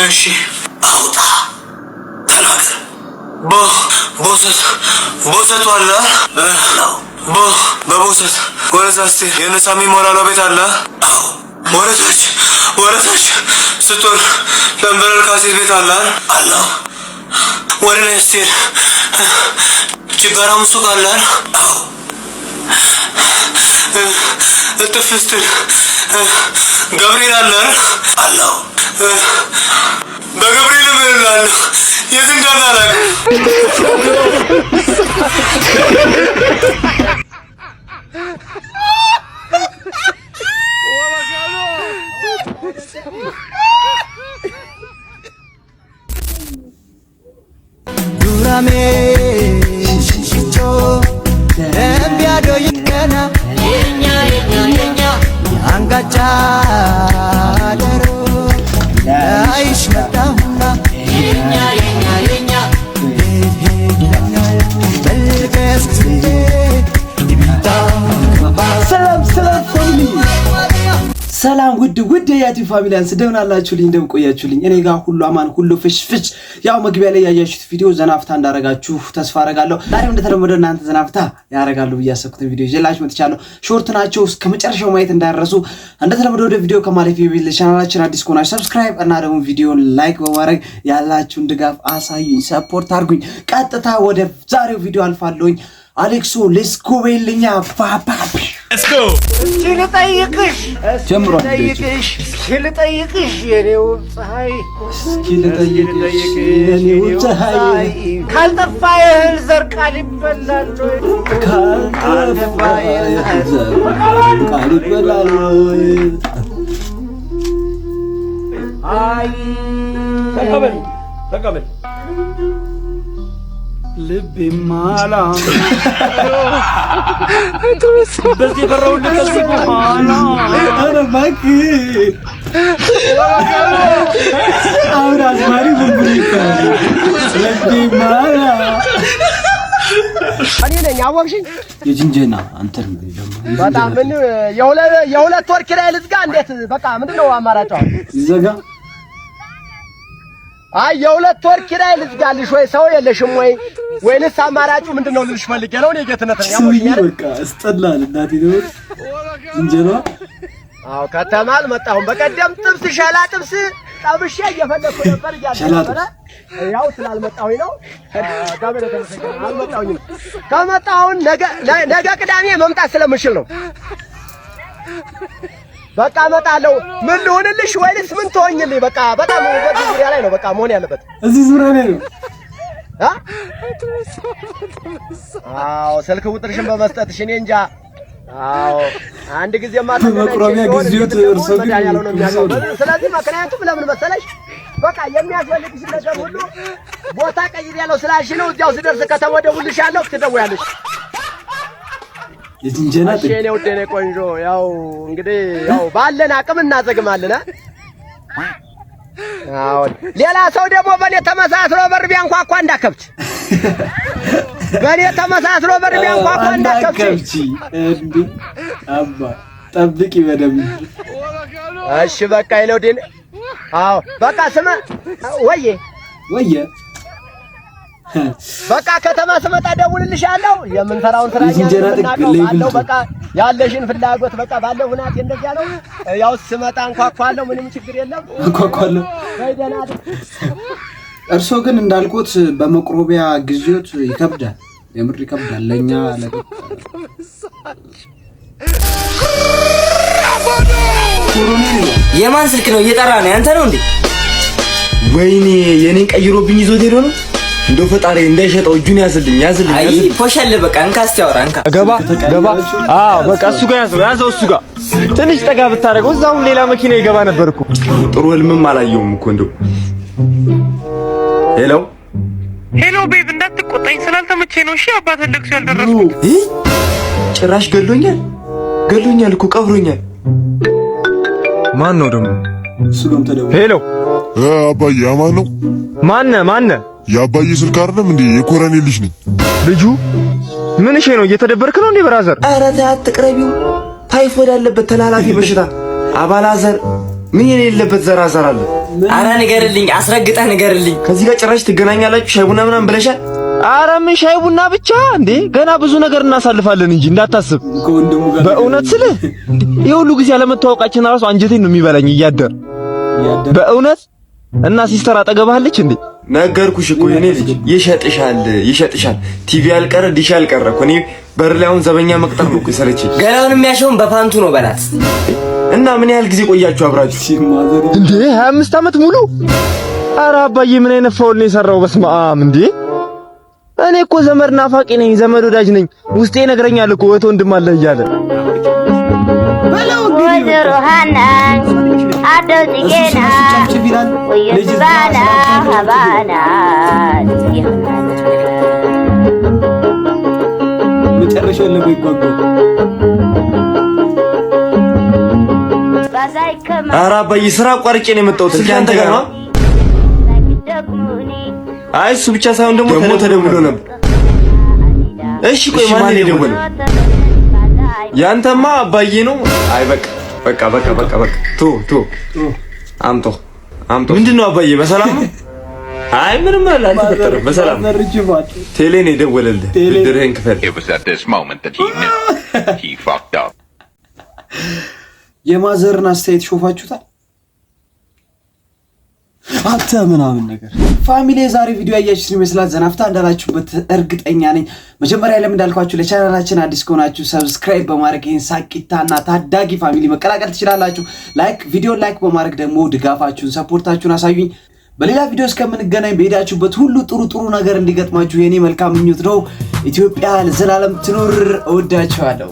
እሺ አውጣ ተናገር። ቦሰቱ አለ በቦሰት ወደዛ ስትሄድ የነሳ የሚሞላለው ቤት አለ። ወደታች ስትወር ለንበረል ካሴት ቤት አለ አለው። ወደ ላይ ስትሄድ ችጋራም ሱቅ አለ። እጥፍ ስትል ገብርኤል አለ አለው። በገብርኤል እምላለሁ የት እንዳለ አላውቅም። ዱራሜ ሽሽቾ ደምቢያዶ ይከና የኛ አንጋጫ ደሮ ላይሽ መጣሁና የኛ ሰላም ውድ የያቲ ፋሚሊያንስ እንደምን አላችሁልኝ? እንደምን ቆያችሁልኝ? እኔ ጋር ሁሉ አማን ሁሉ ፍሽ። ያው መግቢያ ላይ ያያችሁት ቪዲዮ ዘናፍታ እንዳረጋችሁ ተስፋ አረጋለሁ። ዛሬም እንደተለመደው እናንተ ዘናፍታ ያረጋሉ ብዬ ያሰብኩትን ቪዲዮ ይዤላችሁ መጥቻለሁ። ሾርት ናቸው፣ እስከ መጨረሻው ማየት እንዳይረሱ። እንደተለመደው ወደ ቪዲዮ ከማለፌ በፊት ለቻናላችን አዲስ ከሆናችሁ ሰብስክራይብ እና ደግሞ ቪዲዮን ላይክ በማድረግ ያላችሁን ድጋፍ አሳዩኝ፣ ሰፖርት አድርጉኝ። ቀጥታ ወደ ዛሬው ቪዲዮ አልፋለሁኝ። አሌክሶ ሌስኮ በልኛ ፓፓ ሌትስ ጎ ልጠይቅሽ የኔው ፀሐይ የኔው ፀሐይ ካልጠፋ የእህል ዘር ቃል ይበላል ተቀበል ልቤ ማላ በዚህ በረው ለዚህ በኋላ አረባክ አውራ አዝማሪ ብንብሪካ ልቤ ማላ እኔ ነኝ አወቅሽኝ። የጅንጀና አንተን ደግሞ በጣም ምን የሁለት ወር ኪራይ ልዝጋ እንዴት? በቃ ምንድነው አማራጭው? ይዘጋ። አይ የሁለት ወር ኪራይ ልዝጋልሽ ወይ ሰው የለሽም ወይንስ አማራጩ ምንድነው ልልሽ ፈልጌ ነው። እኔ ጌትነት ነኝ አወቅሽኝ። በቃ አስጠላል እናቴ ነው ጅንጀና። አዎ ከተማ አልመጣሁም። በቀደም ጥብስ ሸላ ጥብስ ጠብሼ እየፈለኩ ነበር እያለ ያው ስላልመጣሁኝ ነው። ጋበለ ተመሰገነ አልመጣሁኝም። ከመጣሁን ነገ ቅዳሜ መምጣት ስለምችል ነው። በቃ እመጣለሁ። ምን ልሆንልሽ ወይስ ምን ትሆኝልኝ? በቃ በጣም በዚህ ዙሪያ ላይ ነው በቃ መሆን ያለበት። እዚህ ዙሪያ ላይ ነው። አዎ ስልክ ቁጥርሽን በመስጠትሽ እኔ እንጃ። አዎ አንድ ጊዜማ መቅረቢያ ጊዜውት እርሶ ግን ያለው ነው የሚያውቀው። ስለዚህ ምክንያቱም ለምን መሰለሽ በቃ የሚያስፈልግሽ ነገር ሁሉ ቦታ ቀይር ያለው ስላልሽ ነው። እዚያው ስደርስ ከተመደቡልሻለሁ ትደውያለሽ። የጅንጀና እኔ ወደ እኔ ቆንጆ ያው እንግዲህ ያው ባለን አቅም እናዘግማለን። አዎ ሌላ ሰው ደግሞ በኔ ተመሳስሎ በር ቢያንኳኳ እንዳከብት በኔ ተመሳስሎ በር ቢያንኳኳ እንዳከብት እንዴ አባ ጠብቂ በደምብ። እሺ በቃ ይለውዲን። አዎ በቃ ስማ ወዬ በቃ ከተማ ስመጣ ደውልልሻለሁ። የምንሰራውን ስራ ያለው በቃ ያለሽን ፍላጎት በቃ ባለው ሁናቴ እንደዚያ ነው። ያው ስመጣ እንኳኳለሁ፣ ምንም ችግር የለም እንኳኳለሁ። እርሶ ግን እንዳልኩት በመቅረቢያ ጊዜዎት ይከብዳል፣ የምር ይከብዳል ለኛ የማን ስልክ ነው እየጠራ ነው? ያንተ ነው እንዴ? ወይኔ የኔን ቀይሮብኝ ይዞት ሄዶ ነው። እንደው ፈጣሪ እንዳይሸጠው እጁን ያዝልኝ። አይ ፖሻለ በቃ እንካስቲ ያወራ እንካ ገባ። አዎ በቃ እሱ ጋር ያዘው እሱ ጋር ትንሽ ጠጋ ብታረገው እዛው ሌላ መኪና ይገባ ነበርኩ። ጥሩ ህልምም አላየውም እኮ እንደው። ሄሎ ቤብ እንዳትቆጣኝ ስላልተመቸኝ ነው። እሺ አባቴ ለቅሶ ያልደረስኩት ጭራሽ ገሎኛል እኮ ቀብሮኛል። ማን ነው ደግሞ? እሱም ተደውሎ ሄሎ አባዬ አማን ነው? ማነ የአባዬ ስልክ አይደለም እንዴ? የኮረኔ ልጅ ነኝ። ልጁ ምን እሺ ነው? እየተደበርክ ነው እንዴ ብራዘር? ኧረ ተይ አትቅረቢው፣ ታይፎይድ ያለበት ተላላፊ በሽታ አባላዘር ምን የሌለበት ዘራዘር አለ? አረ ንገርልኝ፣ አስረግጠህ ንገርልኝ። ከዚህ ጋር ጭራሽ ትገናኛላችሁ? ሻይ ቡና ምናምን ብለሻል? አረ ምን ሻይ ቡና ብቻ እንዴ? ገና ብዙ ነገር እናሳልፋለን እንጂ እንዳታስብ። በእውነት ስልህ ይሄ ሁሉ ጊዜ አለመተዋወቃችን ራሱ አንጀቴን ነው የሚበላኝ እያደር በእውነት። እና ሲስተር አጠገባለች እንዴ? ነገርኩሽ እኮ የኔ ልጅ ይሸጥሻል። ቲቪ አልቀረ ዲሽ አልቀረ እኮ እኔ በር ላይ አሁን ዘበኛ መቅጠር ነው እኮ የሰለችኝ። ገላውን የሚያሸውን በፓንቱ ነው በላት። እና ምን ያህል ጊዜ ቆያችሁ አብራችሁ እንዴ? 25 ዓመት ሙሉ? ኧረ አባዬ ምን አይነት ፋውል ነው የሰራው? በስመ አብ እንዴ! እኔ እኮ ዘመድ ናፋቂ ነኝ፣ ዘመድ ወዳጅ ነኝ። ውስጤ ይነግረኛል እኮ እህት ወንድም አለ እያለ ወይዘሮ ሃና አደው ጽጌና ወይባና ሀባና መጨረሻው ለበይጓጓ ኧረ አባዬ ስራ አቋርጬ ነው የመጣሁት። እስኪ አንተ ጋር ነው? አይ እሱ ብቻ ሳይሆን ደግሞ ተደውሎ ነበር። እሺ ቆይ ማን ነው የደወለው? ያንተማ አባዬ ነው። አይ በቃ ቶ አምጦ ምንድን ነው አባዬ በሰላም ነው? አይ ምንም አልተፈጠረም በሰላም ቴሌ ነው የደወለልህ። ብድርህን ክፈል። የማዘርን አስተያየት ሾፋችሁታል? አንተ ምናምን ነገር ፋሚሊ የዛሬ ቪዲዮ ያያችሁት ይመስላል። ዘናፍታ እንዳላችሁበት እርግጠኛ ነኝ። መጀመሪያ ለምን እንዳልኳችሁ ለቻናላችን አዲስ ከሆናችሁ ሰብስክራይብ በማድረግ ይሄን ሳቂታና ታዳጊ ፋሚሊ መቀላቀል ትችላላችሁ። ቪዲዮ ላይክ በማድረግ ደግሞ ድጋፋችሁን ሰፖርታችሁን አሳዩኝ። በሌላ ቪዲዮ እስከምንገናኝ በሄዳችሁበት ሁሉ ጥሩ ነገር እንዲገጥማችሁ የኔ መልካም ምኞት ነው። ኢትዮጵያ ለዘላለም ትኑር። እወዳችኋለሁ።